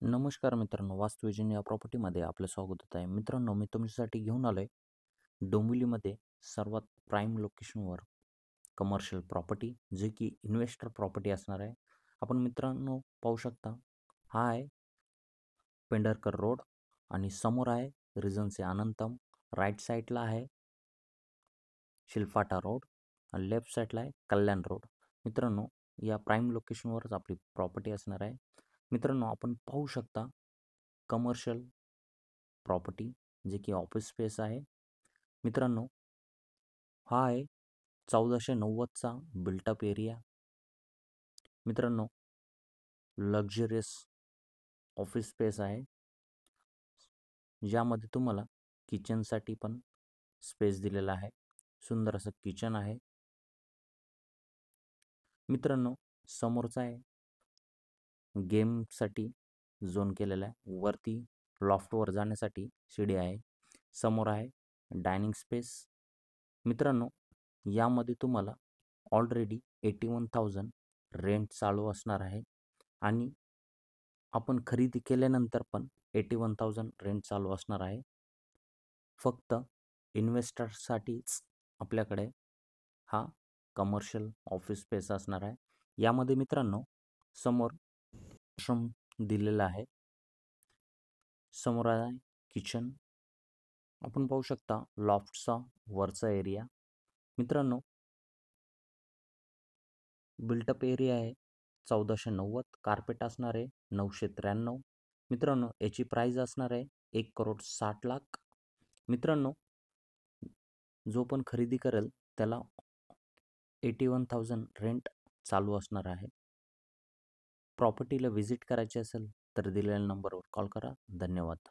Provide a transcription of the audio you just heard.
नमस्कार मित्रांनो, वास्तू विजन या प्रॉपर्टीमध्ये आपलं स्वागत होत आहे. मित्रांनो, मी तुमच्यासाठी घेऊन आलो आहे डोंबिवलीमध्ये सर्वात प्राईम लोकेशनवर कमर्शियल प्रॉपर्टी, जे की इन्व्हेस्टर प्रॉपर्टी असणार आहे. आपण मित्रांनो पाहू शकता, हा आहे पेंढरकर रोड आणि समोर आहे रिजन्सी अनंतम. राईट साईडला आहे शिल्फाटा रोड आणि लेफ्ट साईडला आहे कल्याण रोड. मित्रांनो, या प्राईम लोकेशनवरच आपली प्रॉपर्टी असणार आहे. मित्रांनो, आपण पाहू शकता कमर्शियल प्रॉपर्टी, जे की ऑफिस स्पेस आहे. मित्रांनो, हा आहे 1490चा बिल्टअप एरिया. मित्रांनो, लक्झरियस ऑफिस स्पेस आहे, ज्यामध्ये तुम्हाला किचनसाठी पण स्पेस दिलेला आहे. सुंदर असं किचन आहे. मित्रांनो, समोरचा आहे गेमसाठी झोन केलेला आहे. वरती लॉफ्टवर जाण्यासाठी शिडी आहे. समोर आहे डायनिंग स्पेस. मित्रांनो, यामध्ये तुम्हाला ऑलरेडी 81,000 रेंट चालू असणार आहे आणि आपण खरेदी केल्यानंतर पण 81,000 रेंट चालू असणार आहे. फक्त इन्व्हेस्टरसाठीच आपल्याकडे हा कमर्शियल ऑफिस स्पेस असणार आहे. यामध्ये मित्रांनो समोर वॉशरूम दिलेला आहे. समोर आहे किचन. आपण पाहू शकता लॉफ्टचा वरचा एरिया. मित्रांनो, बिल्टअप एरिया आहे 1490. कार्पेट असणार आहे 993. मित्रांनो, याची प्राईज असणार आहे 1,60,00,000. मित्रांनो, जो पण खरेदी करेल त्याला 81,000 रेंट चालू असणार आहे. प्रॉपर्टीला व्हिजिट करायची असेल तर दिलेल्या नंबरवर कॉल करा. धन्यवाद.